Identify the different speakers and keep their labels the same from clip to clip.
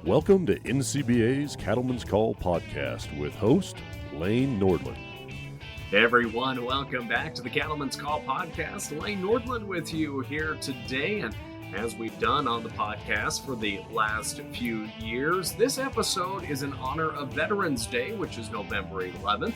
Speaker 1: Welcome to NCBA's Cattleman's Call podcast with host Lane Nordland.
Speaker 2: Hey everyone, welcome back to the Cattleman's Call podcast. Lane Nordland with you here today, and as we've done on the podcast for the last few years, this episode is in honor of Veterans Day, which is November 11th.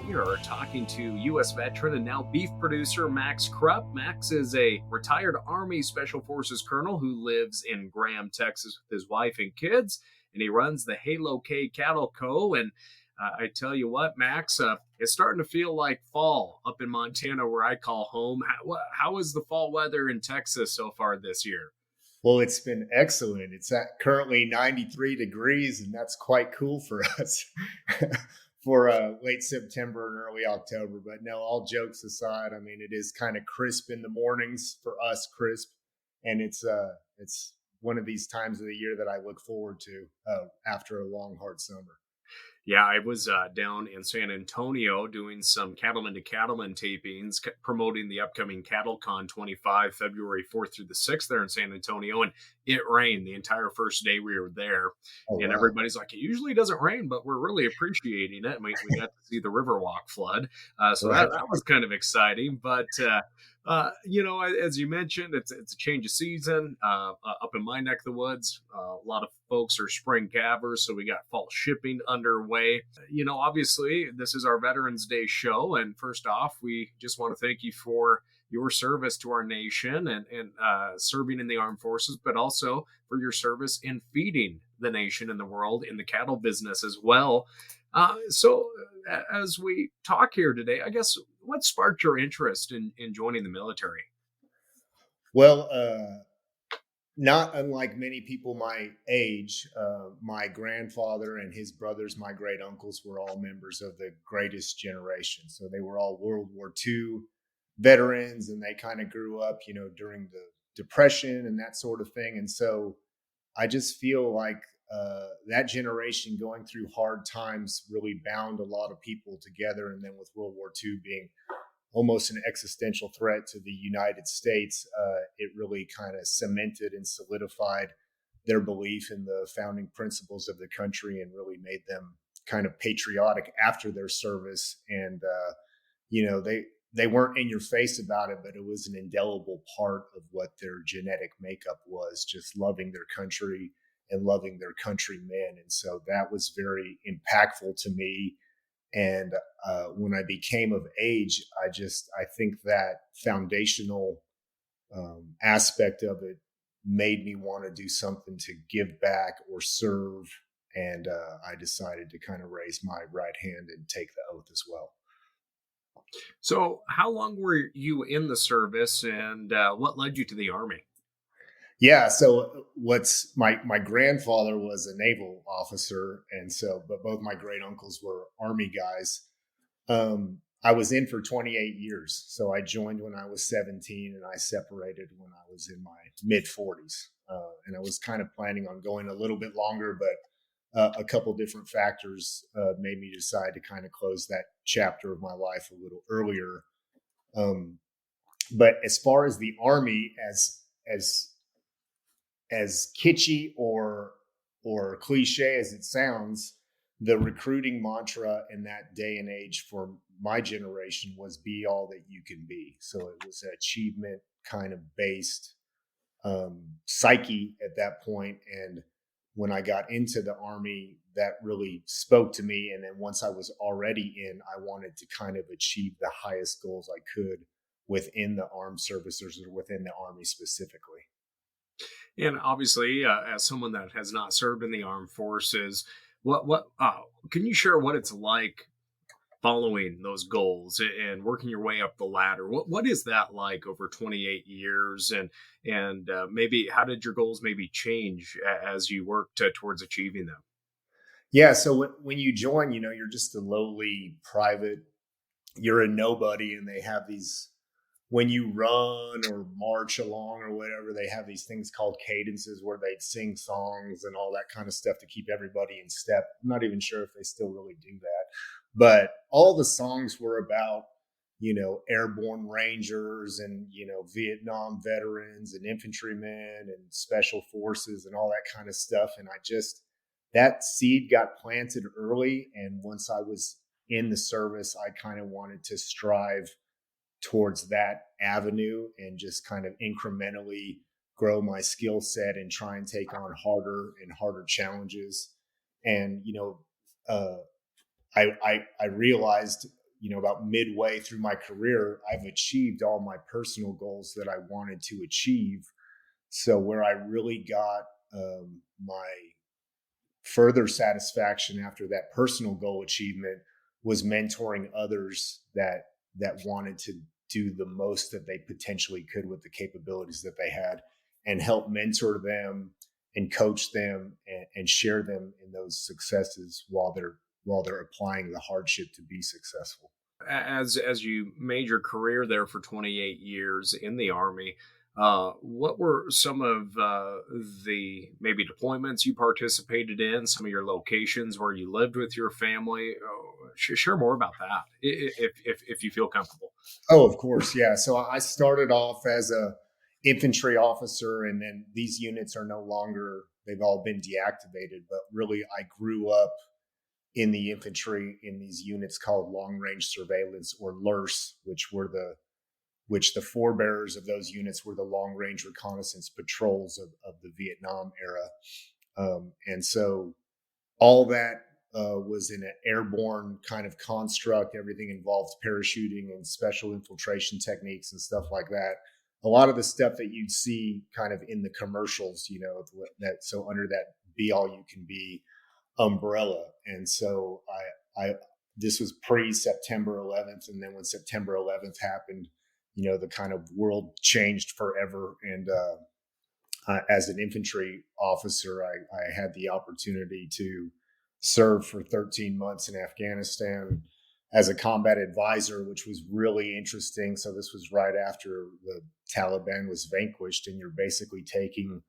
Speaker 2: We are talking to U.S. veteran and now beef producer Max Krupp. Max is a retired Army Special Forces colonel who lives in Graham, Texas with his wife and kids, and he runs the Halo K Cattle Co. And I tell you what, Max, it's starting to feel like fall up in Montana where I call home. How is the fall weather in Texas so far this year?
Speaker 3: Well, it's been excellent. It's at currently 93 degrees, and that's quite cool for us. For late September and early October. But no, all jokes aside, I mean, it is kind of crisp in the mornings for us, crisp. And it's one of these times of the year that I look forward to after a long, hard summer.
Speaker 2: Yeah, I was down in San Antonio doing some Cattleman to Cattleman tapings, promoting the upcoming CattleCon 25, February 4th through the 6th there in San Antonio. And it rained the entire first day we were there. Oh, and wow. Everybody's like, it usually doesn't rain, but we're really appreciating it. And we got to see the Riverwalk flood. So right. that was kind of exciting. But, as you mentioned, it's a change of season up in my neck of the woods. A lot of folks are spring calvers, so we got fall shipping underway. Obviously, this is our Veterans Day show. And first off, we just want to thank you for your service to our nation and serving in the armed forces, but also for your service in feeding the nation and the world in the cattle business as well. So as we talk here today, I guess, what sparked your interest in joining the military?
Speaker 3: Well, not unlike many people my age, my grandfather and his brothers, my great uncles, were all members of the greatest generation. So they were all World War II veterans, and they kind of grew up, during the Depression and that sort of thing. And so I just feel like that generation going through hard times really bound a lot of people together. And then with World War II being almost an existential threat to the United States, it really kind of cemented and solidified their belief in the founding principles of the country and really made them kind of patriotic after their service. And, they weren't in your face about it, but it was an indelible part of what their genetic makeup was, just loving their country and loving their countrymen. And so that was very impactful to me. And when I became of age, I think that foundational aspect of it made me want to do something to give back or serve. And I decided to kind of raise my right hand and take the oath as well.
Speaker 2: So how long were you in the service, and what led you to the Army?
Speaker 3: Yeah, so my grandfather was a naval officer, but both my great uncles were Army guys. I was in for 28 years. So I joined when I was 17 and I separated when I was in my mid 40s. And I was kind of planning on going a little bit longer, but a couple different factors made me decide to kind of close that chapter of my life a little earlier. But as far as the Army, as kitschy or cliche as it sounds, the recruiting mantra in that day and age for my generation was be all that you can be. So it was an achievement kind of based psyche at that point. And when I got into the Army, that really spoke to me. And then once I was already in, I wanted to kind of achieve the highest goals I could within the armed services or within the Army specifically.
Speaker 2: And obviously, as someone that has not served in the armed forces, what can you share what it's like following those goals and working your way up the ladder? What is that like over 28 years? And maybe how did your goals maybe change as you worked towards achieving them?
Speaker 3: Yeah, so when you join, you're just a lowly private. You're a nobody, and they have these. When you run or march along or whatever, they have these things called cadences where they'd sing songs and all that kind of stuff to keep everybody in step. I'm not even sure if they still really do that. But all the songs were about airborne rangers and, Vietnam veterans and infantrymen and special forces and all that kind of stuff. And that seed got planted early. And once I was in the service, I kind of wanted to strive towards that avenue and just kind of incrementally grow my skill set and try and take on harder and harder challenges. And, uh, I realized, about midway through my career, I've achieved all my personal goals that I wanted to achieve. So where I really got my further satisfaction after that personal goal achievement was mentoring others that wanted to do the most that they potentially could with the capabilities that they had, and help mentor them and coach them and share them in those successes while they're applying the hardship to be successful.
Speaker 2: As you made your career there for 28 years in the Army, what were some of the maybe deployments you participated in? Some of your locations where you lived with your family? Share more about that, if you feel comfortable.
Speaker 3: Oh, of course, yeah. So I started off as a infantry officer, and then these units are no longer. They've all been deactivated. But really, I grew up in the infantry in these units called long range surveillance, or LRS, which the forebearers of those units were the long range reconnaissance patrols of the Vietnam era. And so all that was in an airborne kind of construct. Everything involved parachuting and special infiltration techniques and stuff like that. A lot of the stuff that you'd see kind of in the commercials, that so under that be all you can be umbrella. And so I this was pre September 11th, and then when September 11th happened, the kind of world changed forever. And as an infantry officer, I had the opportunity to serve for 13 months in Afghanistan as a combat advisor, which was really interesting. So this was right after the Taliban was vanquished, and you're basically taking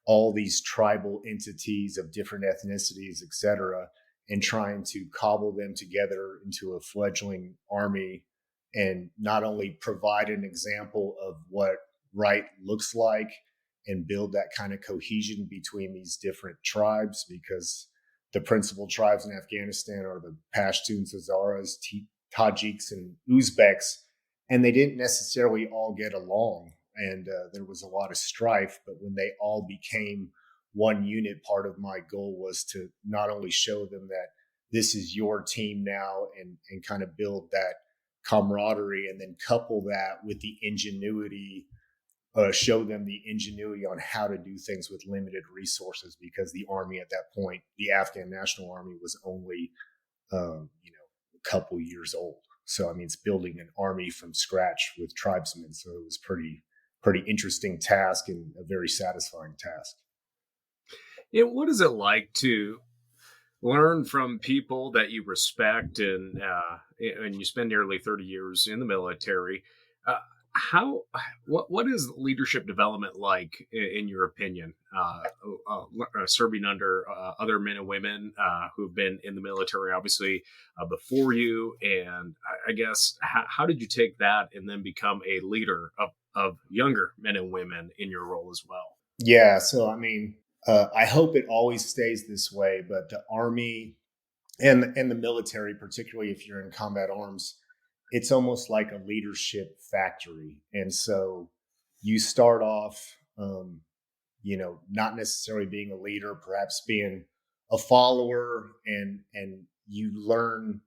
Speaker 3: all these tribal entities of different ethnicities, et cetera, and trying to cobble them together into a fledgling army, and not only provide an example of what right looks like and build that kind of cohesion between these different tribes, because the principal tribes in Afghanistan are the Pashtuns, Hazaras, Tajiks, and Uzbeks, and they didn't necessarily all get along. And there was a lot of strife, but when they all became one unit, part of my goal was to not only show them that this is your team now, and kind of build that camaraderie, and then couple that with the ingenuity, show them the ingenuity on how to do things with limited resources, because the army at that point, the Afghan National Army, was only a couple years old. So I mean, it's building an army from scratch with tribesmen. So it was pretty interesting task, and a very satisfying task.
Speaker 2: What is it like to learn from people that you respect, and you spend nearly 30 years in the military? What is leadership development like in your opinion? Serving under other men and women who've been in the military, obviously, before you, and I guess how did you take that and then become a leader of younger men and women in your role as well?
Speaker 3: Yeah, so I mean, I hope it always stays this way, but the Army and the military, particularly if you're in combat arms, it's almost like a leadership factory. And so you start off, not necessarily being a leader, perhaps being a follower, and you learn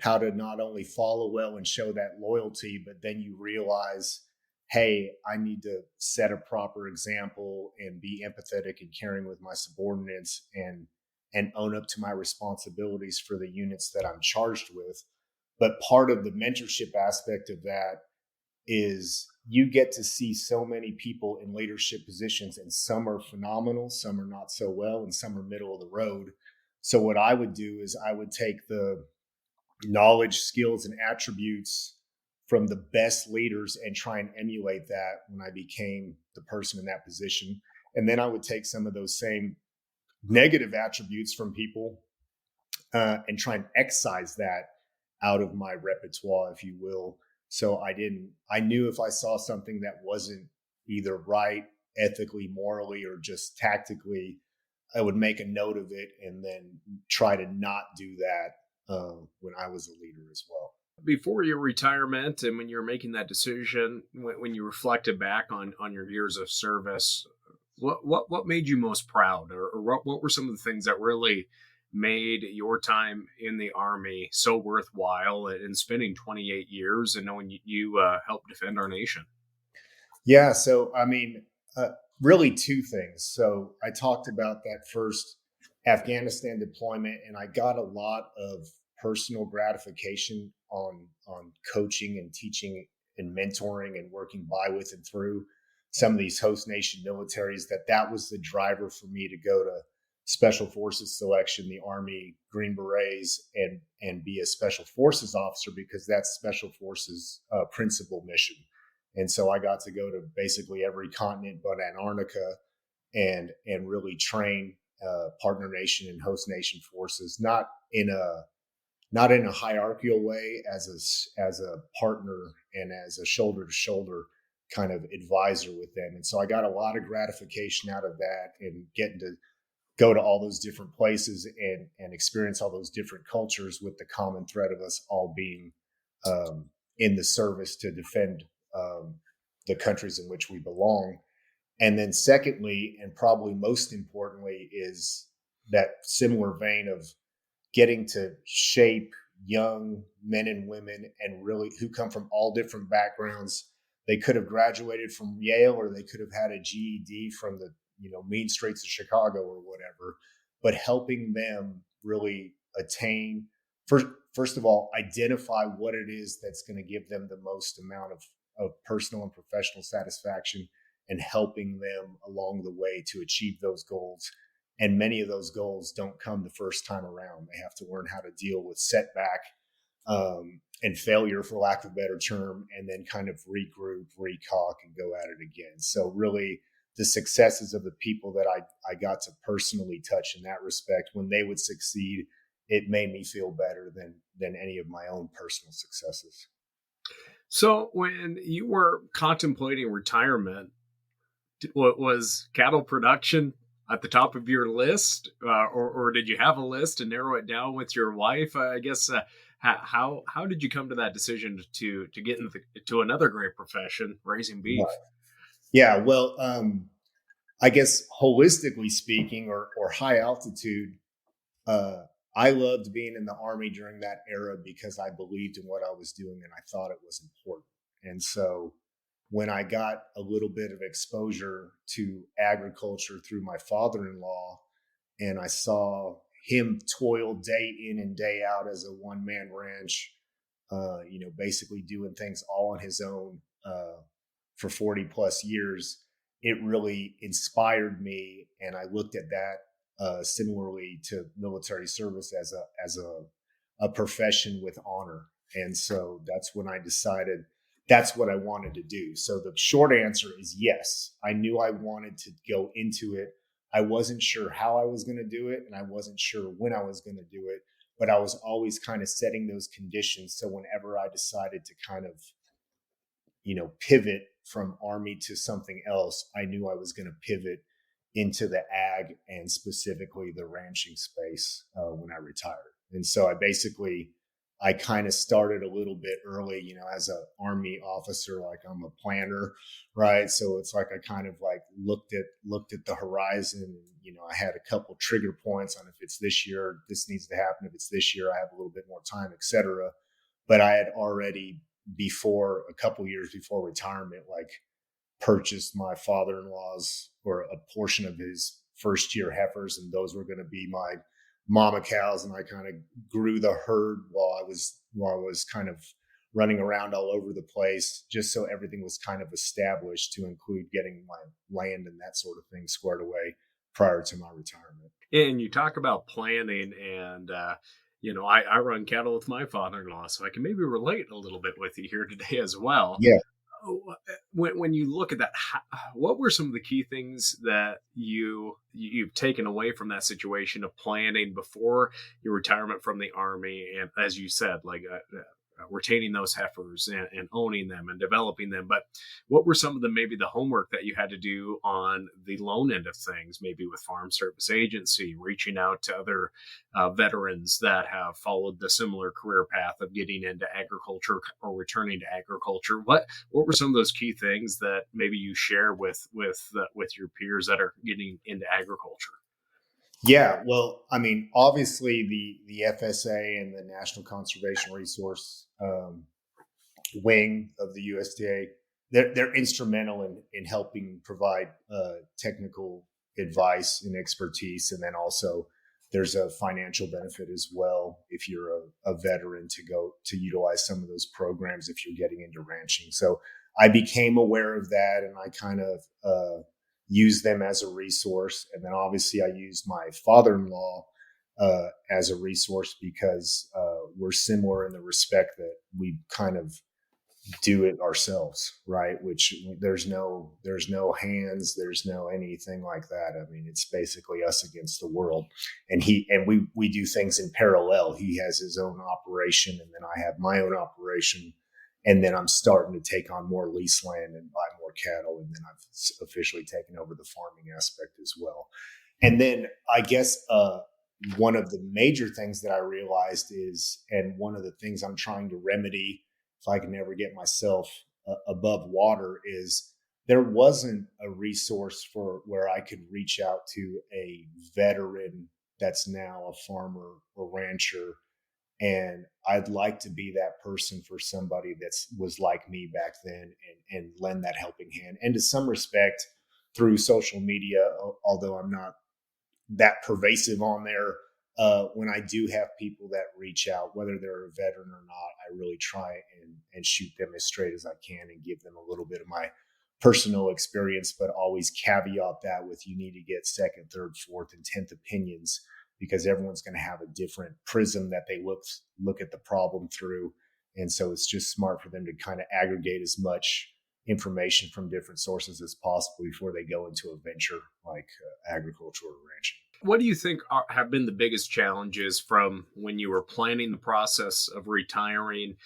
Speaker 3: how to not only follow well and show that loyalty, but then you realize, hey, I need to set a proper example and be empathetic and caring with my subordinates, and own up to my responsibilities for the units that I'm charged with. But part of the mentorship aspect of that is you get to see so many people in leadership positions, and some are phenomenal, some are not so well, and some are middle of the road. So what I would do is I would take the knowledge, skills, and attributes from the best leaders and try and emulate that when I became the person in that position. And then I would take some of those same negative attributes from people, and try and excise that out of my repertoire, if you will, So I knew if I saw something that wasn't either right, ethically, morally, or just tactically, I would make a note of it and then try to not do that when I was a leader as well.
Speaker 2: Before your retirement, and when you were making that decision, when you reflected back on your years of service, what made you most proud, or what were some of the things that really made your time in the Army so worthwhile, in spending 28 years and knowing you helped defend our nation?
Speaker 3: Yeah. So, I mean, really two things. So, I talked about that first Afghanistan deployment, and I got a lot of personal gratification on coaching and teaching and mentoring and working by with and through some of these host nation militaries. That was the driver for me to go to Special Forces selection, the Army Green Berets, and be a Special Forces officer, because that's Special Forces principal mission. And so I got to go to basically every continent but Antarctica and really train partner nation and host nation forces, not in a hierarchical way, as a partner and as a shoulder to shoulder kind of advisor with them. And so I got a lot of gratification out of that, and getting to go to all those different places and experience all those different cultures, with the common thread of us all being in the service to defend um, the countries in which we belong. And then secondly, and probably most importantly, is that similar vein of getting to shape young men and women, and really who come from all different backgrounds. They could have graduated from Yale, or they could have had a GED from the mean streets of Chicago or whatever, but helping them really attain, first of all, identify what it is that's going to give them the most amount of personal and professional satisfaction, and helping them along the way to achieve those goals. And many of those goals don't come the first time around. They have to learn how to deal with setback and failure, for lack of a better term, and then kind of regroup, recock, and go at it again. So really, the successes of the people that I got to personally touch in that respect, when they would succeed, it made me feel better than any of my own personal successes.
Speaker 2: So when you were contemplating retirement, what was cattle production at the top of your list, or did you have a list and narrow it down with your wife? I guess how did you come to that decision to get into another great profession, raising beef?
Speaker 3: Right. Yeah, well, I guess holistically speaking, or high altitude, uh, I loved being in the Army during that era because I believed in what I was doing and I thought it was important. And so when I got a little bit of exposure to agriculture through my father-in-law, and I saw him toil day in and day out as a one-man ranch, basically doing things all on his own for 40 plus years, it really inspired me. And I looked at that similarly to military service as a profession with honor. And so that's when I decided that's what I wanted to do. So the short answer is yes. I knew I wanted to go into it. I wasn't sure how I was going to do it, and I wasn't sure when I was going to do it, but I was always kind of setting those conditions. So whenever I decided to kind of, pivot from Army to something else, I knew I was going to pivot into the ag and specifically the ranching space when I retired. And so I kind of started a little bit early, as an Army officer, like I'm a planner, right? So it's like I kind of like looked at the horizon. I had a couple trigger points on if it's this year, this needs to happen. If it's this year, I have a little bit more time, et cetera. But I had already, before a couple years before retirement, like purchased my father-in-law's, or a portion of his first year heifers, and those were going to be my mama cows. And I kind of grew the herd while I was kind of running around all over the place, just so everything was kind of established, to include getting my land and that sort of thing squared away prior to my retirement.
Speaker 2: And you talk about planning, and I run cattle with my father-in-law, so I can maybe relate a little bit with you here today as well.
Speaker 3: Yeah.
Speaker 2: When you look at that, what were some of the key things that you've taken away from that situation of planning before your retirement from the Army? And as you said, like retaining those heifers and owning them and developing them. But what were some of maybe the homework that you had to do on the loan end of things, maybe with Farm Service Agency, reaching out to other veterans that have followed the similar career path of getting into agriculture or returning to agriculture? What were some of those key things that maybe you share with your peers that are getting into agriculture?
Speaker 3: Yeah, well, I mean, obviously the FSA and the National Conservation Resource wing of the USDA, they're instrumental in helping provide technical advice and expertise, and then also there's a financial benefit as well if you're a veteran to go to utilize some of those programs if you're getting into ranching. So I became aware of that, and I kind of use them as a resource. And then obviously I use my father-in-law as a resource because we're similar in the respect that we kind of do it ourselves, right? Which there's no hands, there's no anything like that. I mean, it's basically us against the world. And we do things in parallel. He has his own operation, and then I have my own operation. And then I'm starting to take on more lease land and buy more cattle. And then I've officially taken over the farming aspect as well. And then I guess one of the major things that I realized is, and one of the things I'm trying to remedy if I can ever get myself above water, is there wasn't a resource for where I could reach out to a veteran that's now a farmer or rancher. And I'd like to be that person for somebody that was like me back then, and lend that helping hand. And to some respect, through social media, although I'm not that pervasive on there, when I do have people that reach out, whether they're a veteran or not, I really try and shoot them as straight as I can and give them a little bit of my personal experience, but always caveat that with, you need to get second, third, fourth, and 10th opinions, because everyone's going to have a different prism that they look at the problem through. And so it's just smart for them to kind of aggregate as much information from different sources as possible before they go into a venture like agriculture or ranching.
Speaker 2: What do you think have been the biggest challenges from when you were planning the process of retiring,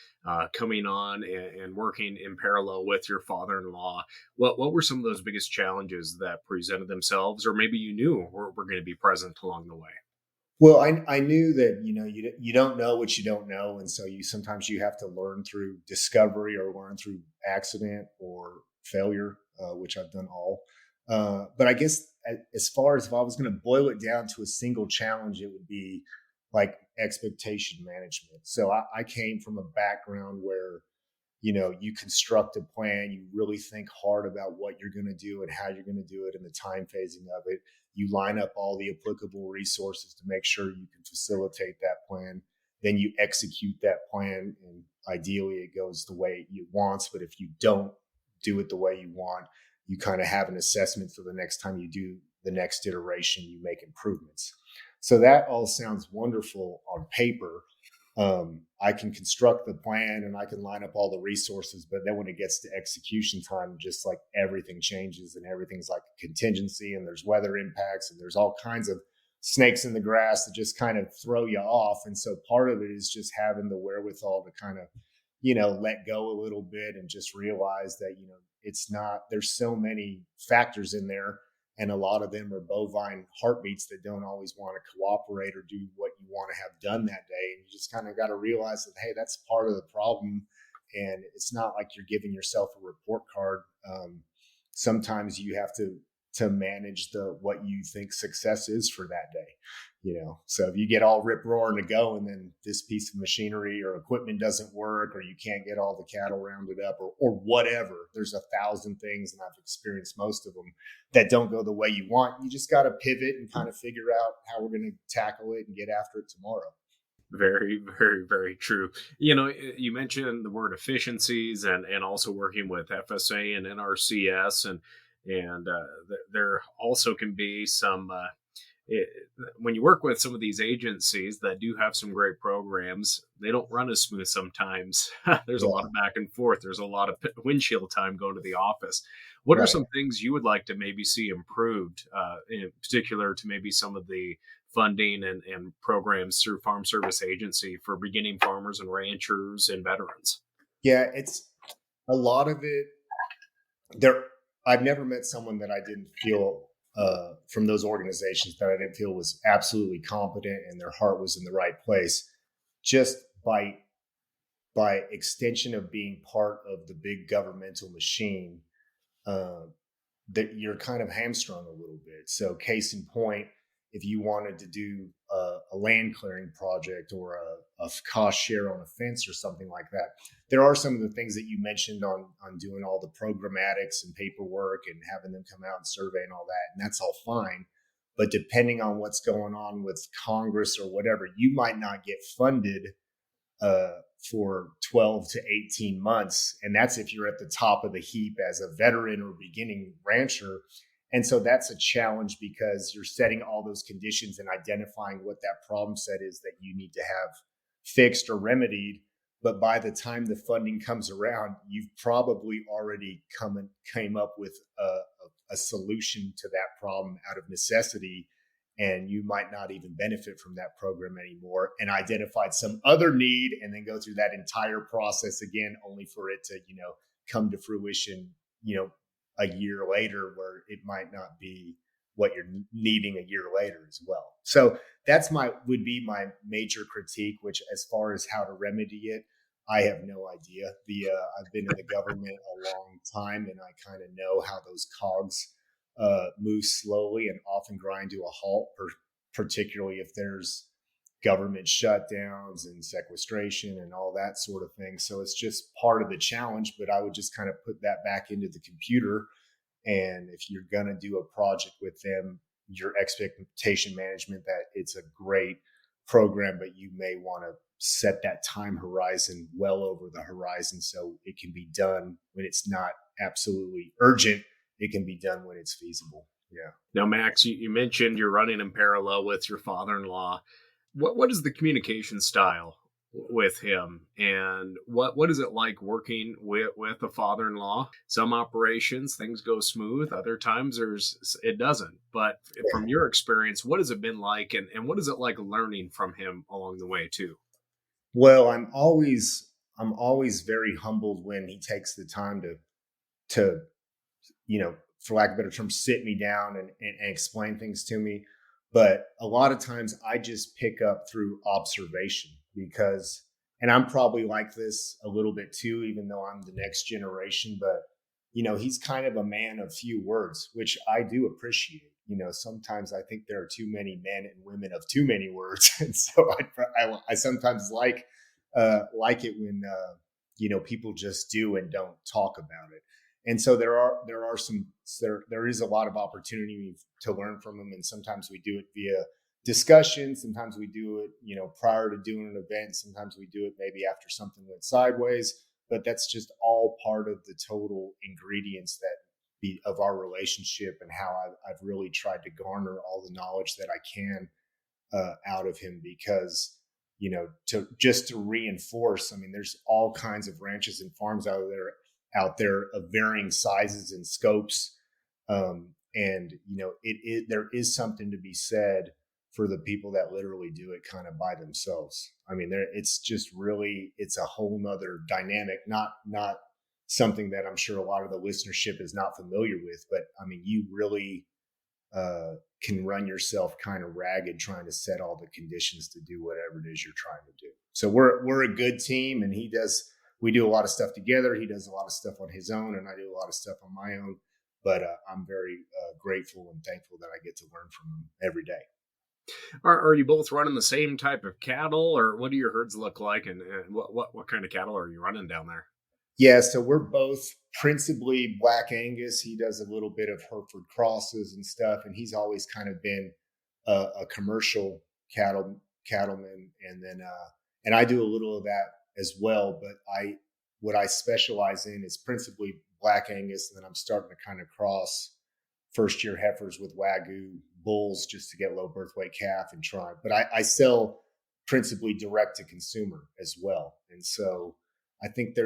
Speaker 2: coming on and working in parallel with your father-in-law? What were some of those biggest challenges that presented themselves, or maybe you knew were going to be present along the way?
Speaker 3: Well, I knew that, you don't know what you don't know. And so sometimes you have to learn through discovery or learn through accident or failure, which I've done all. But I guess as far as if I was going to boil it down to a single challenge, it would be like expectation management. So I came from a background where, you construct a plan, you really think hard about what you're going to do and how you're going to do it and the time phasing of it. You line up all the applicable resources to make sure you can facilitate that plan. Then you execute that plan, and ideally it goes the way you want. But if you don't do it the way you want, you kind of have an assessment for the next time you do the next iteration, you make improvements. So that all sounds wonderful on paper. I can construct the plan and I can line up all the resources, but then when it gets to execution time, just like everything changes and everything's like a contingency, and there's weather impacts and there's all kinds of snakes in the grass that just kind of throw you off. And so part of it is just having the wherewithal to kind of, let go a little bit and just realize that, it's not, there's so many factors in there. And a lot of them are bovine heartbeats that don't always want to cooperate or do what you want to have done that day. And you just kind of got to realize that, hey, that's part of the problem. And it's not like you're giving yourself a report card. Sometimes you have to manage what you think success is for that day. So if you get all rip roaring to go, and then this piece of machinery or equipment doesn't work, or you can't get all the cattle rounded up, or whatever, there's 1,000 things, and I've experienced most of them that don't go the way you want. You just got to pivot and kind of figure out how we're going to tackle it and get after it tomorrow.
Speaker 2: Very, very, very true. You mentioned the word efficiencies and also working with FSA and NRCS, and there also can be some it, when you work with some of these agencies that do have some great programs, they don't run as smooth sometimes. There's a lot
Speaker 3: Yeah,
Speaker 2: of back and forth. There's a lot of windshield time going to the office. What are
Speaker 3: right.
Speaker 2: some things you would like to maybe see improved, in particular to maybe some of the funding and programs through Farm Service Agency for beginning farmers and ranchers and veterans?
Speaker 3: Yeah, it's a lot of it. There, I've never met someone that I didn't feel from those organizations that I didn't feel was absolutely competent and their heart was in the right place. Just by extension of being part of the big governmental machine, uh, that you're kind of hamstrung a little bit. So, case in point, if you wanted to do a land clearing project or a cost share on a fence or something like that, there are some of the things that you mentioned on doing all the programmatics and paperwork and having them come out and survey and all that, and that's all fine. But depending on what's going on with Congress or whatever, you might not get funded uh, for 12 to 18 months. And that's if you're at the top of the heap as a veteran or beginning rancher. And so that's a challenge because you're setting all those conditions and identifying what that problem set is that you need to have fixed or remedied. But by the time the funding comes around, you've probably already came up with a solution to that problem out of necessity, and you might not even benefit from that program anymore, and identified some other need and then go through that entire process again only for it to come to fruition a year later, where it might not be what you're needing a year later as well. So that's would be my major critique, which as far as how to remedy it, I have no idea. I've been in the government a long time, and I kind of know how those cogs move slowly and often grind to a halt, particularly if there's government shutdowns and sequestration and all that sort of thing. So it's just part of the challenge, but I would just kind of put that back into the computer. And if you're going to do a project with them, your expectation management that it's a great program, but you may want to set that time horizon well over the horizon so it can be done when it's not absolutely urgent. It can be done when it's feasible. Yeah.
Speaker 2: Now, Max, you mentioned you're running in parallel with your father-in-law. What is the communication style with him, and what is it like working with a father-in-law? Some operations things go smooth, other times it doesn't. But from your experience, what has it been like, and what is it like learning from him along the way too?
Speaker 3: Well, I'm always very humbled when he takes the time to for lack of a better term, sit me down and explain things to me. But a lot of times I just pick up through observation because, and I'm probably like this a little bit too, even though I'm the next generation, but he's kind of a man of few words, which I do appreciate. Sometimes I think there are too many men and women of too many words. And so I sometimes like it when, people just do and don't talk about it. And so there is a lot of opportunity to learn from them, and sometimes we do it via discussion, sometimes we do it prior to doing an event, sometimes we do it maybe after something went sideways, but that's just all part of the total ingredients of our relationship, and how I've really tried to garner all the knowledge that I can out of him, because to reinforce, I mean, there's all kinds of ranches and farms out there of varying sizes and scopes. And there is something to be said for the people that literally do it kind of by themselves. I mean, it's a whole nother dynamic, not something that I'm sure a lot of the listenership is not familiar with, but I mean, you really can run yourself kind of ragged trying to set all the conditions to do whatever it is you're trying to do. So we're a good team, and we do a lot of stuff together. He does a lot of stuff on his own, and I do a lot of stuff on my own. But I'm very grateful and thankful that I get to learn from him every day.
Speaker 2: Are you both running the same type of cattle, or what do your herds look like, and what kind of cattle are you running down there?
Speaker 3: Yeah, so we're both principally Black Angus. He does a little bit of Hereford crosses and stuff, and he's always kind of been a commercial cattleman, and I do a little of that as well. But what I specialize in is principally Black Angus, and then I'm starting to kind of cross first year heifers with Wagyu bulls just to get low birth weight calf and try. But I sell principally direct to consumer as well. And so I think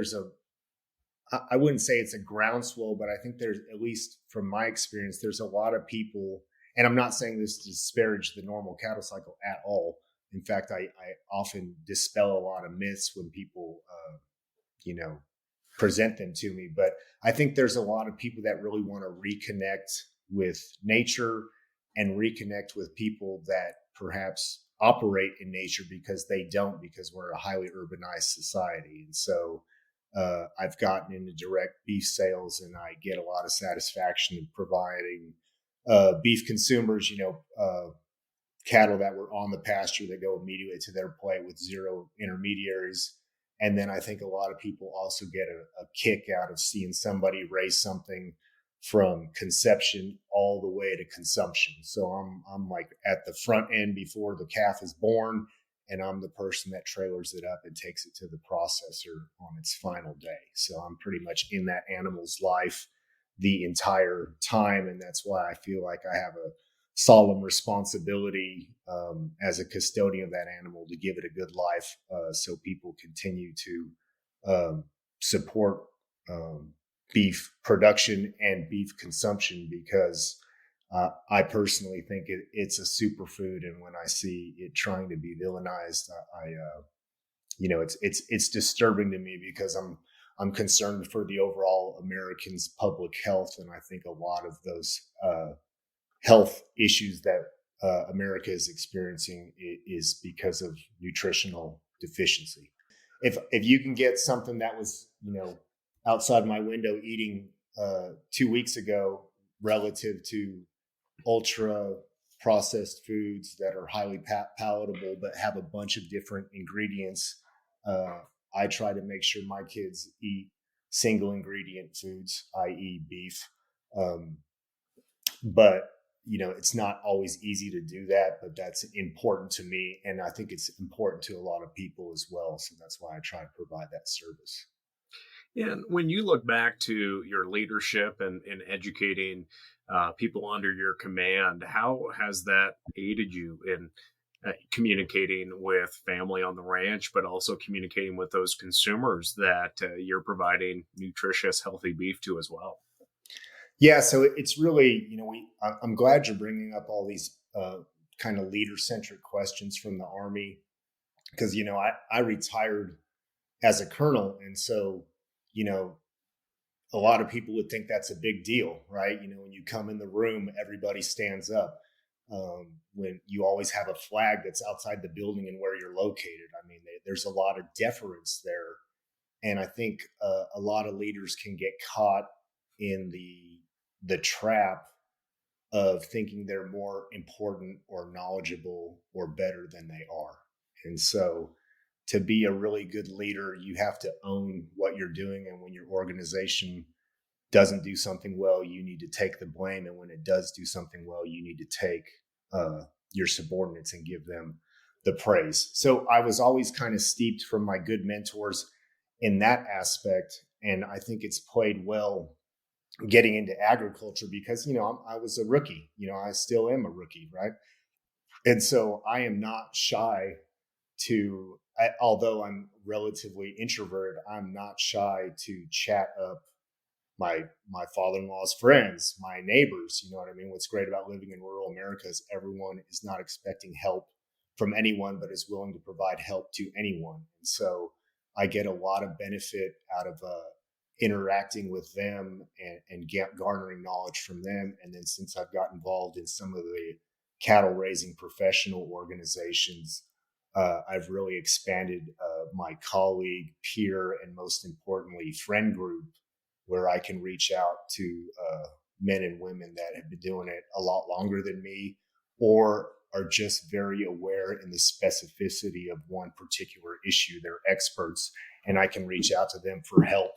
Speaker 3: I wouldn't say it's a groundswell, but I think there's, at least from my experience, there's a lot of people, and I'm not saying this to disparage the normal cattle cycle at all. In fact, I often dispel a lot of myths when people, present them to me. But I think there's a lot of people that really want to reconnect with nature and reconnect with people that perhaps operate in nature because they don't, because we're a highly urbanized society. And so I've gotten into direct beef sales, and I get a lot of satisfaction in providing beef consumers, cattle that were on the pasture that go immediately to their plate with zero intermediaries. And then I think a lot of people also get a kick out of seeing somebody raise something from conception all the way to consumption. So I'm like at the front end before the calf is born, and I'm the person that trailers it up and takes it to the processor on its final day. So I'm pretty much in that animal's life the entire time, and that's why I feel like I have a solemn responsibility as a custodian of that animal to give it a good life, so people continue to support beef production and beef consumption, because I personally think it's a superfood, and when I see it trying to be villainized, it's disturbing to me, because I'm concerned for the overall Americans' public health, and I think a lot of those health issues that America is experiencing is because of nutritional deficiency. If you can get something that was outside my window eating 2 weeks ago, relative to ultra processed foods that are highly palatable but have a bunch of different ingredients, I try to make sure my kids eat single ingredient foods, i.e. beef. But it's not always easy to do that, but that's important to me. And I think it's important to a lot of people as well. So that's why I try to provide that service.
Speaker 2: Yeah, and when you look back to your leadership and educating people under your command, how has that aided you in communicating with family on the ranch, but also communicating with those consumers that you're providing nutritious, healthy beef to as well?
Speaker 3: Yeah, so it's really, I'm glad you're bringing up all these kind of leader-centric questions from the Army, because, I retired as a colonel. And so, a lot of people would think that's a big deal, right? When you come in the room, everybody stands up. When you always have a flag that's outside the building and where you're located. I mean, there's a lot of deference there. And I think a lot of leaders can get caught in the trap of thinking they're more important or knowledgeable or better than they are. And so to be a really good leader, you have to own what you're doing. And when your organization doesn't do something well, you need to take the blame. And when it does do something well, you need to take your subordinates and give them the praise. So I was always kind of steeped from my good mentors in that aspect. And I think it's played well getting into agriculture, because, I was a rookie, I still am a rookie. Right. And so I am not shy although I'm relatively introverted, I'm not shy to chat up my father-in-law's friends, my neighbors. You know what I mean? What's great about living in rural America is everyone is not expecting help from anyone, but is willing to provide help to anyone. And so I get a lot of benefit out of interacting with them and garnering knowledge from them. And then since I've got involved in some of the cattle raising professional organizations, I've really expanded my colleague, peer, and most importantly, friend group, where I can reach out to men and women that have been doing it a lot longer than me, or are just very aware in the specificity of one particular issue. They're experts, and I can reach out to them for help,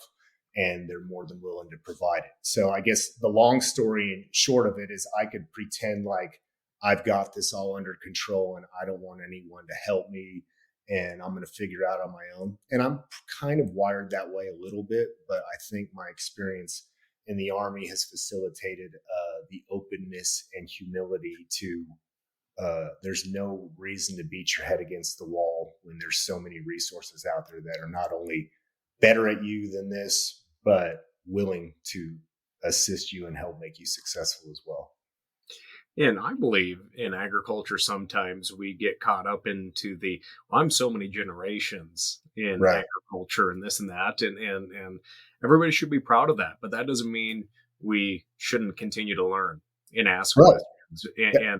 Speaker 3: and they're more than willing to provide it. So I guess the long story and short of it is I could pretend like I've got this all under control and I don't want anyone to help me and I'm going to figure it out on my own. And I'm kind of wired that way a little bit, but I think my experience in the Army has facilitated the openness and humility to. There's no reason to beat your head against the wall when there's so many resources out there that are not only better at you than this, but willing to assist you and help make you successful as well.
Speaker 2: And I believe in agriculture, sometimes we get caught up into I'm so many generations in
Speaker 3: Right.
Speaker 2: agriculture and this and that. And everybody should be proud of that. But that doesn't mean we shouldn't continue to learn and ask
Speaker 3: Right.
Speaker 2: questions. And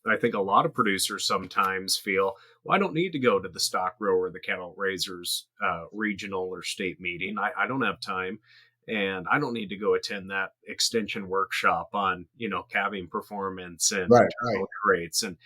Speaker 2: I think a lot of producers sometimes feel, well, I don't need to go to the stock grower, the cattle raisers regional or state meeting. I don't have time. And I don't need to go attend that extension workshop on, calving performance and
Speaker 3: Right.
Speaker 2: maternal traits. And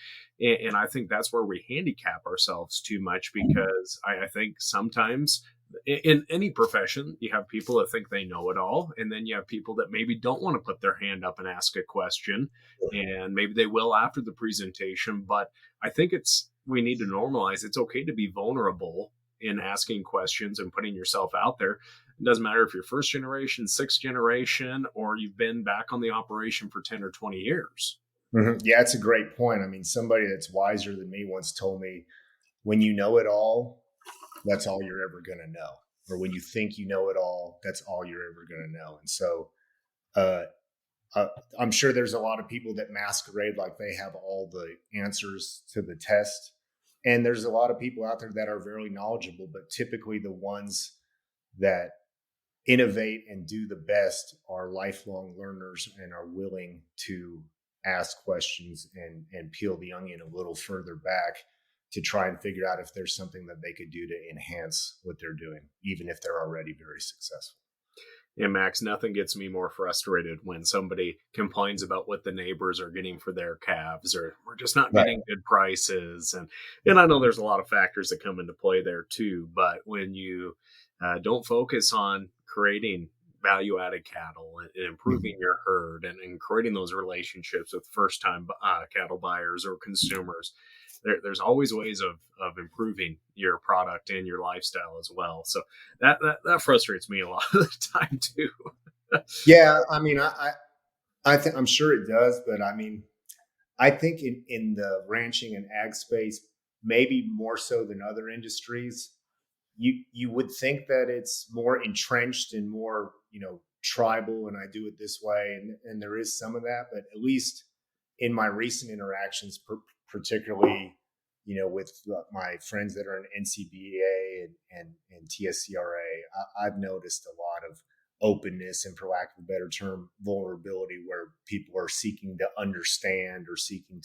Speaker 2: I think that's where we handicap ourselves too much, because I think sometimes in any profession, you have people that think they know it all. And then you have people that maybe don't want to put their hand up and ask a question. And maybe they will after the presentation. But I think we need to normalize. It's okay to be vulnerable in asking questions and putting yourself out there. It doesn't matter if you're first generation, sixth generation, or you've been back on the operation for 10 or 20 years.
Speaker 3: Mm-hmm. Yeah, it's a great point. I mean, somebody that's wiser than me once told me, when you know it all, that's all you're ever going to know. Or when you think you know it all, that's all you're ever going to know. And so I'm sure there's a lot of people that masquerade like they have all the answers to the test. And there's a lot of people out there that are very knowledgeable, but typically the ones that innovate and do the best are lifelong learners and are willing to ask questions and peel the onion a little further back to try and figure out if there's something that they could do to enhance what they're doing, even if they're already very successful.
Speaker 2: Yeah, Max, nothing gets me more frustrated when somebody complains about what the neighbors are getting for their calves, or we're just not getting good prices. And I know there's a lot of factors that come into play there too, but when you don't focus on creating value-added cattle and improving your herd and creating those relationships with first-time cattle buyers or consumers, there's always ways of improving your product and your lifestyle as well. So that frustrates me a lot of the time too.
Speaker 3: Yeah, I mean, I think I'm sure it does, but I mean, I think in the ranching and ag space, maybe more so than other industries, you would think that it's more entrenched and more, tribal, and I do it this way, and there is some of that, but at least in my recent interactions, particularly, with my friends that are in NCBA and TSCRA, I've noticed a lot of openness and, for lack of a better term, vulnerability, where people are seeking to understand or seeking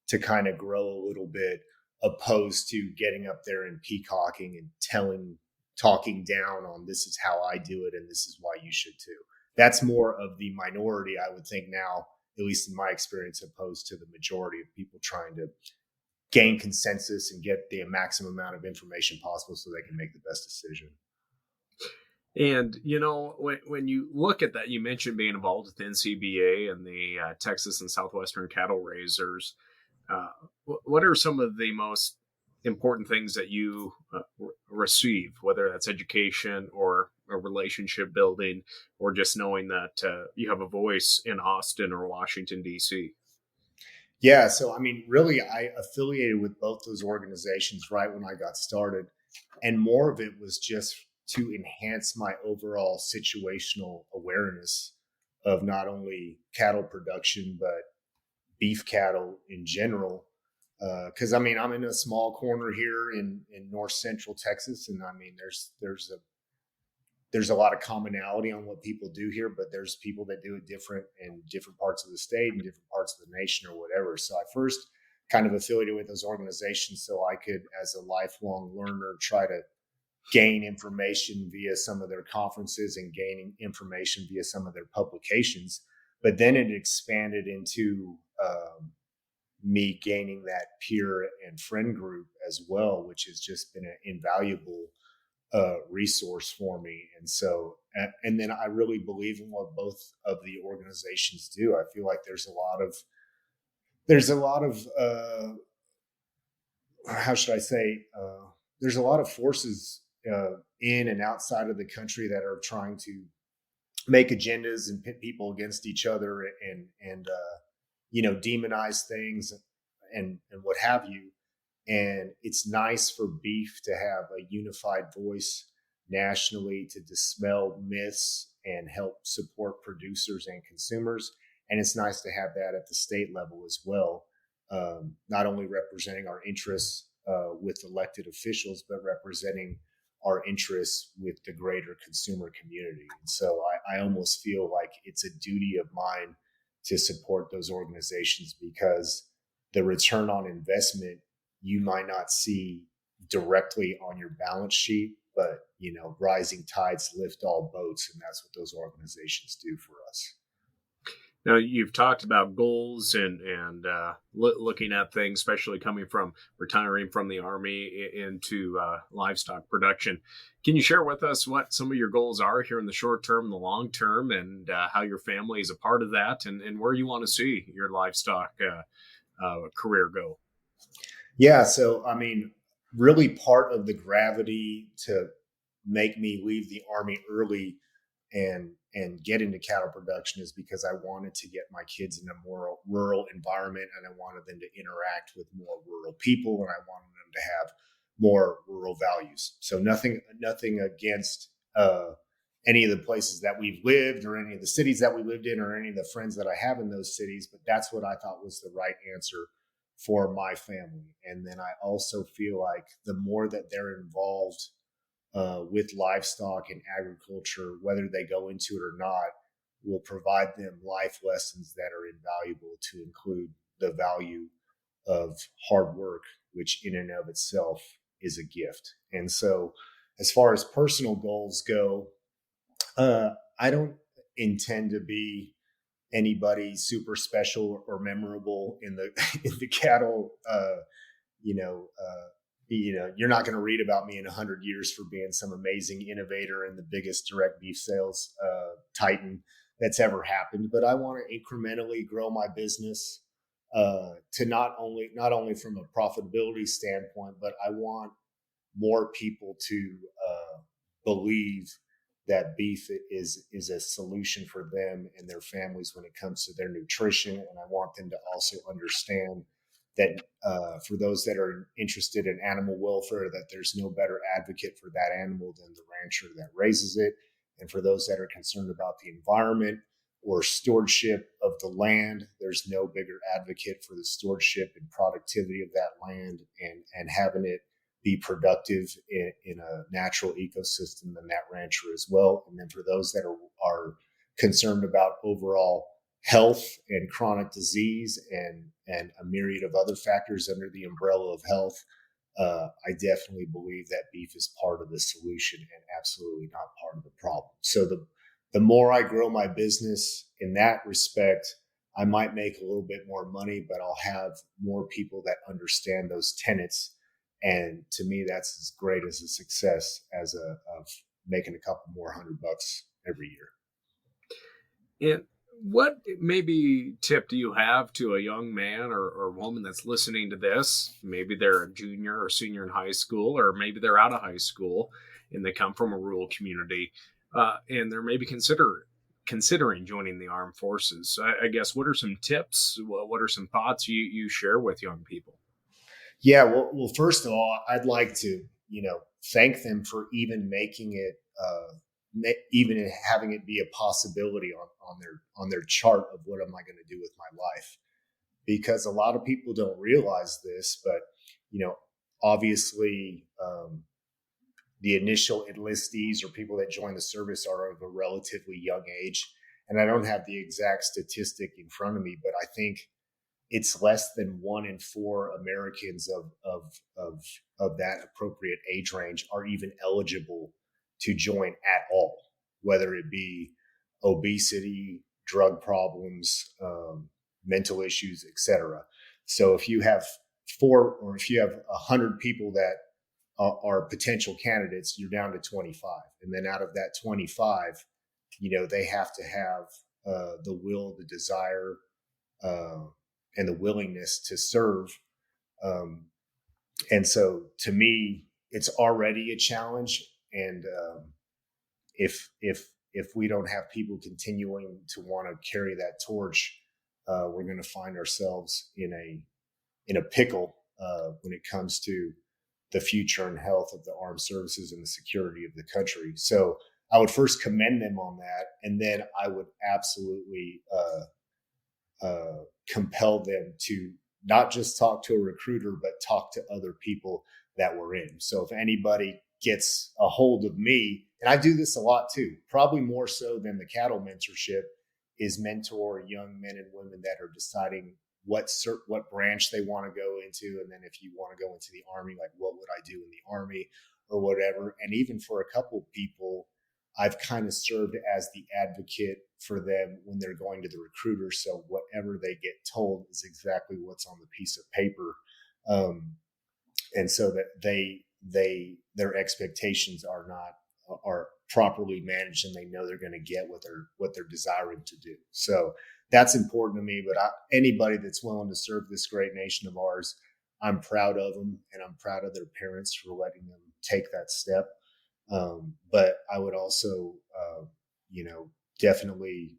Speaker 3: to kind of grow a little bit, opposed to getting up there and peacocking and talking down on, this is how I do it and this is why you should too. That's more of the minority, I would think now, at least in my experience, opposed to the majority of people trying to gain consensus and get the maximum amount of information possible so they can make the best decision.
Speaker 2: And, when you look at that, you mentioned being involved with the NCBA and the Texas and Southwestern cattle raisers. What are some of the most important things that you receive, whether that's education or a relationship building, or just knowing that you have a voice in Austin or Washington, D.C.?
Speaker 3: Yeah. So, I mean, really, I affiliated with both those organizations right when I got started. And more of it was just to enhance my overall situational awareness of not only cattle production, but beef cattle in general. Because I mean, I'm in a small corner here in north central Texas, and I mean, there's a lot of commonality on what people do here, but there's people that do it different in different parts of the state and different parts of the nation or whatever. So I first kind of affiliated with those organizations so I could, as a lifelong learner, try to gain information via some of their conferences and gaining information via some of their publications. But then it expanded into me gaining that peer and friend group as well, which has just been an invaluable resource for me. And so, and then I really believe in what both of the organizations do. I feel like there's a lot of how should I say, there's a lot of forces in and outside of the country that are trying to make agendas and pit people against each other and demonize things and what have you. And it's nice for beef to have a unified voice nationally to dispel myths and help support producers and consumers. And it's nice to have that at the state level as well, not only representing our interests with elected officials, but representing our interests with the greater consumer community. And so I almost feel like it's a duty of mine to support those organizations, because the return on investment you might not see directly on your balance sheet, but rising tides lift all boats, and that's what those organizations do for us.
Speaker 2: Now, you've talked about goals and looking at things, especially coming from retiring from the Army into livestock production. Can you share with us what some of your goals are here in the short term, the long term, and how your family is a part of that, and where you want to see your livestock career go?
Speaker 3: Yeah, so really part of the gravity to make me leave the Army early and get into cattle production is because I wanted to get my kids in a more rural environment, and I wanted them to interact with more rural people, and I wanted them to have more rural values. So nothing against any of the places that we've lived or any of the cities that we lived in or any of the friends that I have in those cities, but that's what I thought was the right answer for my family. And then I also feel like the more that they're involved with livestock and agriculture, whether they go into it or not, will provide them life lessons that are invaluable, to include the value of hard work, which in and of itself is a gift. And so as far as personal goals go, I don't intend to be anybody super special or memorable in the in the cattle. You're not going to read about me in 100 years for being some amazing innovator and the biggest direct beef sales titan that's ever happened. But I want to incrementally grow my business to not only from a profitability standpoint, but I want more people to believe that beef is a solution for them and their families when it comes to their nutrition. And I want them to also understand that for those that are interested in animal welfare, that there's no better advocate for that animal than the rancher that raises it. And for those that are concerned about the environment or stewardship of the land, there's no bigger advocate for the stewardship and productivity of that land and having it be productive in a natural ecosystem than that rancher as well. And then for those that are concerned about overall health and chronic disease and a myriad of other factors under the umbrella of health, I definitely believe that beef is part of the solution and absolutely not part of the problem. So the more I grow my business in that respect, I might make a little bit more money, but I'll have more people that understand those tenets. And to me, that's as great as a success as of making a couple more $100 every
Speaker 2: year. And what maybe tip do you have to a young man or woman that's listening to this? Maybe they're a junior or senior in high school, or maybe they're out of high school and they come from a rural community, and they're maybe considering joining the armed forces. I guess, what are some tips? What are some thoughts you share with young people?
Speaker 3: Yeah, well, first of all, I'd like to, thank them for even making it, even having it be a possibility on their chart of what am I going to do with my life, because a lot of people don't realize this, but obviously, the initial enlistees or people that join the service are of a relatively young age, and I don't have the exact statistic in front of me, but I think it's less than 1 in 4 Americans of that appropriate age range are even eligible to join at all, whether it be obesity, drug problems, mental issues, etc. So if you have 100 people that are potential candidates, you're down to 25, and then out of that 25, they have to have the will, the desire, and the willingness to serve. And so to me, it's already a challenge. And if if we don't have people continuing to want to carry that torch, we're going to find ourselves in a pickle when it comes to the future and health of the armed services and the security of the country. So I would first commend them on that, and then I would absolutely compel them to not just talk to a recruiter, but talk to other people that we're in. So if anybody gets a hold of me, and I do this a lot too, probably more so than the cattle mentorship, is mentor young men and women that are deciding what branch they want to go into. And then if you want to go into the Army, like what would I do in the Army or whatever. And even for a couple of people, I've kind of served as the advocate for them when they're going to the recruiter. So whatever they get told is exactly what's on the piece of paper. And so that their expectations are properly managed, and they know they're going to get what they're desiring to do. So that's important to me. But anybody that's willing to serve this great nation of ours, I'm proud of them, and I'm proud of their parents for letting them take that step. But I would also, definitely,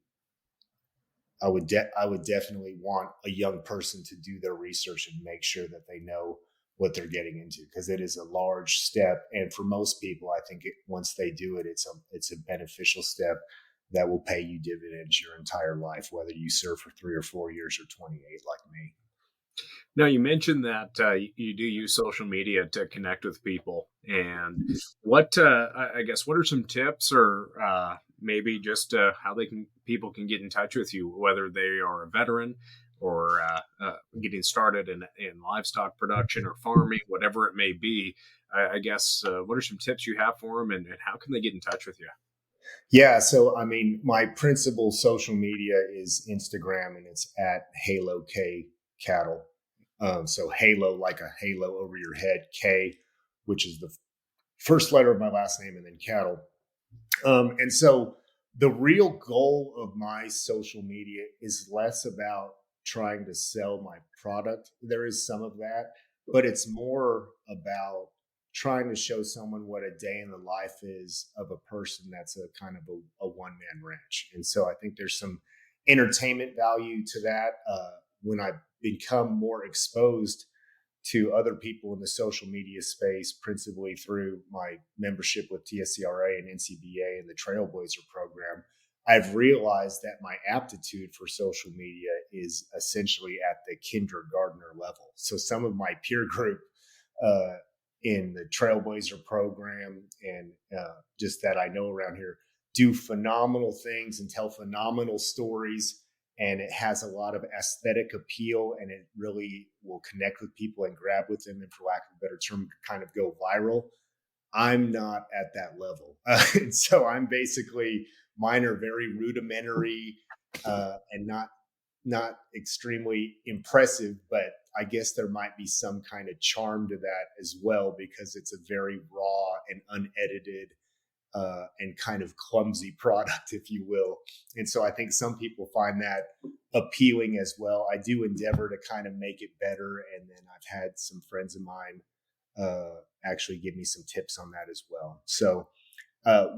Speaker 3: I would definitely want a young person to do their research and make sure that they know what they're getting into, because it is a large step. And for most people, I think once they do it, it's a beneficial step that will pay you dividends your entire life, whether you serve for 3 or 4 years or 28 like me.
Speaker 2: Now, you mentioned that you do use social media to connect with people, and what what are some tips, or maybe just how people can get in touch with you, whether they are a veteran or getting started in livestock production or farming, whatever it may be. What are some tips you have for them, and how can they get in touch with you?
Speaker 3: Yeah, so I mean, my principal social media is Instagram, and it's at Halo K Cattle. So Halo, like a halo over your head, K, which is the first letter of my last name, and then cattle. And so the real goal of my social media is less about trying to sell my product. There is some of that, but it's more about trying to show someone what a day in the life is of a person that's a kind of a one-man ranch. And so I think there's some entertainment value to that. When I become more exposed to other people in the social media space, principally through my membership with TSCRA and NCBA and the Trailblazer program, I've realized that my aptitude for social media is essentially at the kindergartner level. So some of my peer group in the Trailblazer program and just that I know around here do phenomenal things and tell phenomenal stories. And it has a lot of aesthetic appeal, and it really will connect with people and grab with them, and for lack of a better term, kind of go viral. I'm not at that level. And so I'm basically, mine are very rudimentary and not extremely impressive, but I guess there might be some kind of charm to that as well, because it's a very raw and unedited and kind of clumsy product, if you will. And so I think some people find that appealing as well. I do endeavor to kind of make it better. And then I've had some friends of mine actually give me some tips on that as well. So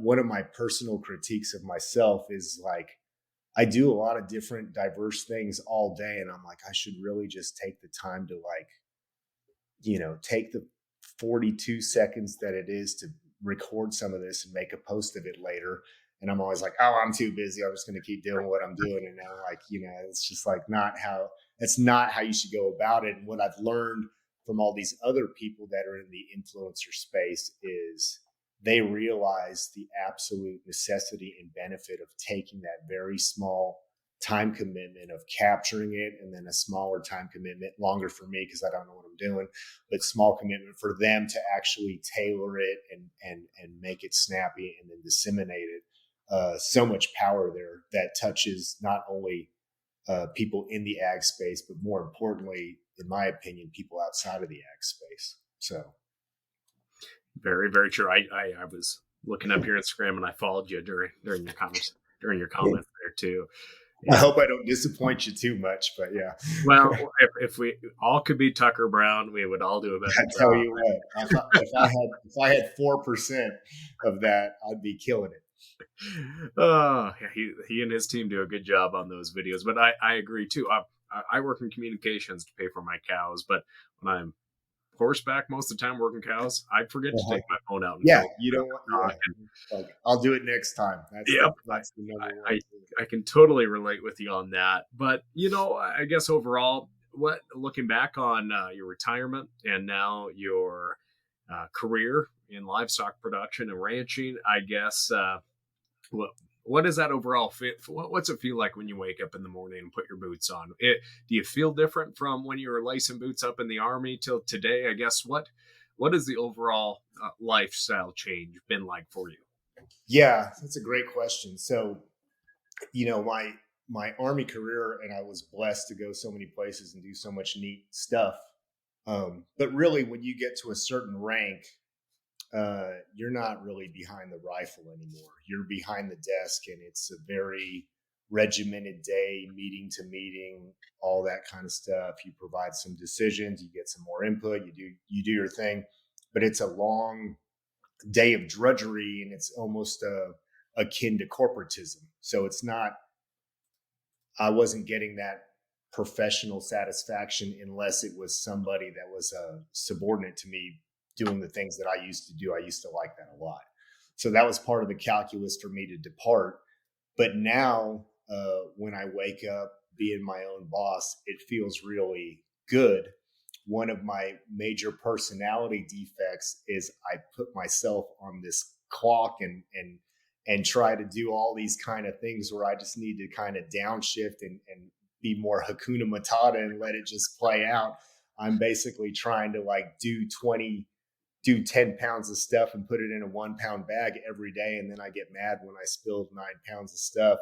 Speaker 3: one of my personal critiques of myself is like, I do a lot of different diverse things all day. And I'm like, I should really just take the time to take the 42 seconds that it is to record some of this and make a post of it later. And I'm always like, oh, I'm too busy. I'm just going to keep doing what I'm doing. And now, it's just like that's not how you should go about it. And what I've learned from all these other people that are in the influencer space is they realize the absolute necessity and benefit of taking that very small time commitment of capturing it, and then a smaller time commitment, longer for me because I don't know what I'm doing, but small commitment for them to actually tailor it and make it snappy and then disseminate it. So much power there that touches not only people in the ag space, but more importantly, in my opinion, people outside of the ag space. So
Speaker 2: very, very true. I was looking up your Instagram and I followed you during your comments there too.
Speaker 3: I hope I don't disappoint you too much, but yeah.
Speaker 2: Well, if we all could be Tucker Brown, we would all do a better job.
Speaker 3: I tell you what, if I had 4% of that, I'd be killing it.
Speaker 2: Yeah, he and his team do a good job on those videos. But I agree too. I work in communications to pay for my cows, but when I'm horseback most of the time working cows, I forget to
Speaker 3: Uh-huh.
Speaker 2: take my phone out and
Speaker 3: Yeah,
Speaker 2: go
Speaker 3: you don't want.
Speaker 2: talk.
Speaker 3: Yeah,
Speaker 2: And
Speaker 3: like I'll do it next time.
Speaker 2: yep,
Speaker 3: That's the
Speaker 2: I,
Speaker 3: number one
Speaker 2: I
Speaker 3: thing.
Speaker 2: I can totally relate with you on that. But I guess overall, what looking back on your retirement and now your career in livestock production and ranching, I guess what what does that overall fit? What's it feel like when you wake up in the morning and put your boots on? Do you feel different from when you were lacing boots up in the army till today? I guess what is the overall lifestyle change been like for you?
Speaker 3: Yeah, that's a great question. So, my army career, and I was blessed to go so many places and do so much neat stuff. But really, when you get to a certain rank, you're not really behind the rifle anymore. You're behind the desk, and it's a very regimented day, meeting to meeting, all that kind of stuff. You provide some decisions, you get some more input, you do your thing, but it's a long day of drudgery, and it's almost akin to corporatism. So it's not. I wasn't getting that professional satisfaction unless it was somebody that was a subordinate to me doing the things that I used to do. I used to like that a lot. So that was part of the calculus for me to depart. But now, when I wake up being my own boss, it feels really good. One of my major personality defects is I put myself on this clock and try to do all these kind of things where I just need to kind of downshift and be more Hakuna Matata and let it just play out. I'm basically trying to like do 10 pounds of stuff and put it in a 1 pound bag every day. And then I get mad when I spilled 9 pounds of stuff.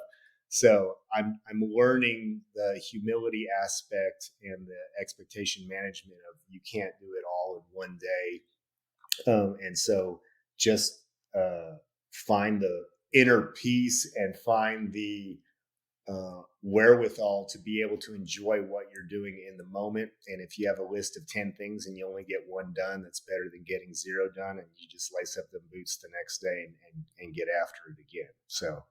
Speaker 3: So I'm learning the humility aspect and the expectation management of you can't do it all in one day. And so just find the inner peace and find the wherewithal to be able to enjoy what you're doing in the moment. And if you have a list of 10 things and you only get one done, that's better than getting zero done. And you just lace up the boots the next day and get after it again. So,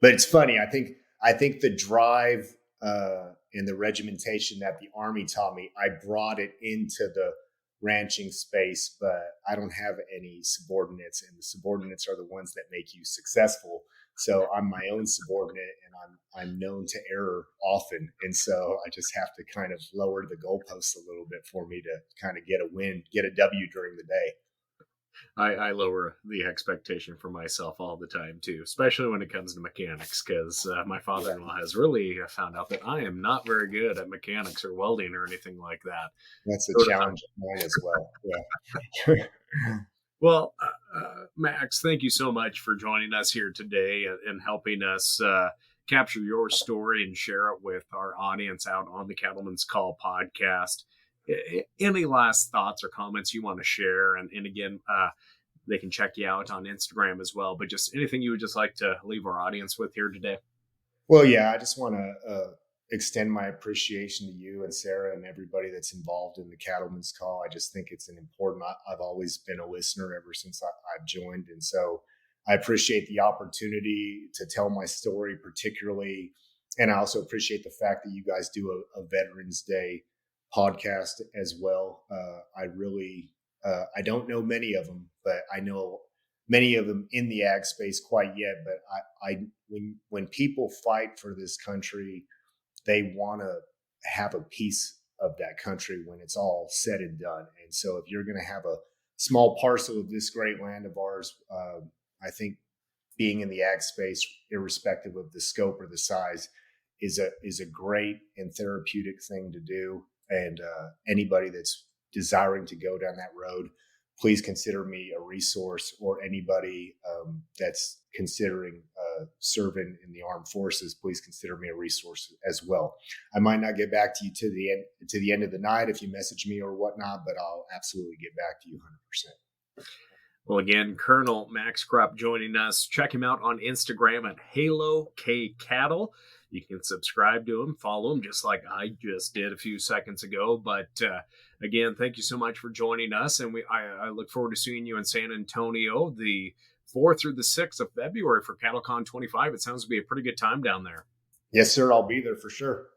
Speaker 3: but it's funny. I think the drive and the regimentation that the Army taught me, I brought it into the ranching space, but I don't have any subordinates, and the subordinates are the ones that make you successful. So I'm my own subordinate, and I'm known to error often, and so I just have to kind of lower the goalposts a little bit for me to kind of get a win, get a W during the day.
Speaker 2: I lower the expectation for myself all the time too, especially when it comes to mechanics, because my father-in-law has really found out that I am not very good at mechanics or welding or anything like that.
Speaker 3: That's a
Speaker 2: So
Speaker 3: challenge of mine as well. Yeah.
Speaker 2: well, Max, thank you so much for joining us here today and helping us capture your story and share it with our audience out on the Cattleman's Call podcast. Any last thoughts or comments you want to share? And again, they can check you out on Instagram as well. But just anything you would just like to leave our audience with here today?
Speaker 3: Well, yeah, I just want to extend my appreciation to you and Sarah and everybody that's involved in the Cattleman's Call. I just think it's an important. I've always been a listener ever since I've joined, and so I appreciate the opportunity to tell my story, particularly, and I also appreciate the fact that you guys do a Veterans Day podcast as well. I really, I don't know many of them, but I know many of them in the ag space quite yet. But when people fight for this country, they want to have a piece of that country when it's all said and done. And so if you're going to have a small parcel of this great land of ours, I think being in the ag space, irrespective of the scope or the size, is a great and therapeutic thing to do. And anybody that's desiring to go down that road, please consider me a resource, or anybody that's considering serving in the armed forces, please consider me a resource as well. I might not get back to you to the end of the night if you message me or whatnot, but I'll absolutely get back to you 100%.
Speaker 2: Well, again, Colonel Max Krupp joining us. Check him out on Instagram at Halo K Cattle. You can subscribe to him, follow him, just like I just did a few seconds ago. But again, thank you so much for joining us, and I look forward to seeing you in San Antonio the 4th through the 6th of February for CattleCon 25. It sounds to be a pretty good time down there.
Speaker 3: Yes, sir. I'll be there for sure.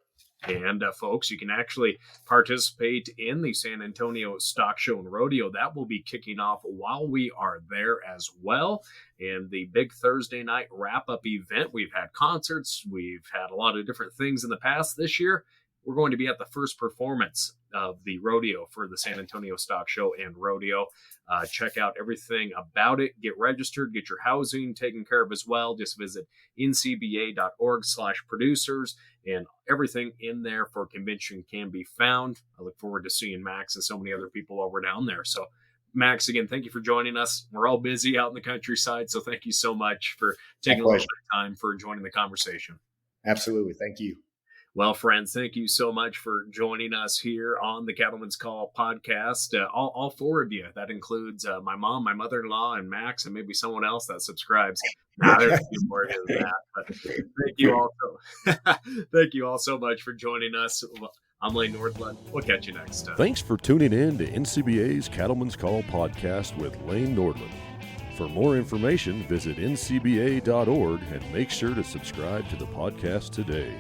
Speaker 2: And folks, you can actually participate in the San Antonio Stock Show and Rodeo. That will be kicking off while we are there as well. And the big Thursday night wrap-up event, we've had concerts, we've had a lot of different things in the past. This year, we're going to be at the first performance of the rodeo for the San Antonio Stock Show and Rodeo. Check out everything about it. Get registered, get your housing taken care of as well. Just visit ncba.org/producers, and everything in there for convention can be found. I look forward to seeing Max and so many other people while we're down there. So, Max, again, thank you for joining us. We're all busy out in the countryside, so thank you so much for taking a little bit of time for joining the conversation.
Speaker 3: Absolutely. Thank you.
Speaker 2: Well, friends, thank you so much for joining us here on the Cattleman's Call podcast. All 4 of you. That includes my mom, my mother-in-law, and Max, and maybe someone else that subscribes. There's a few more than that. But thank you all thank you all so much for joining us. I'm Lane Nordlund. We'll catch you next time.
Speaker 1: Thanks for tuning in to NCBA's Cattleman's Call podcast with Lane Nordlund. For more information, visit ncba.org and make sure to subscribe to the podcast today.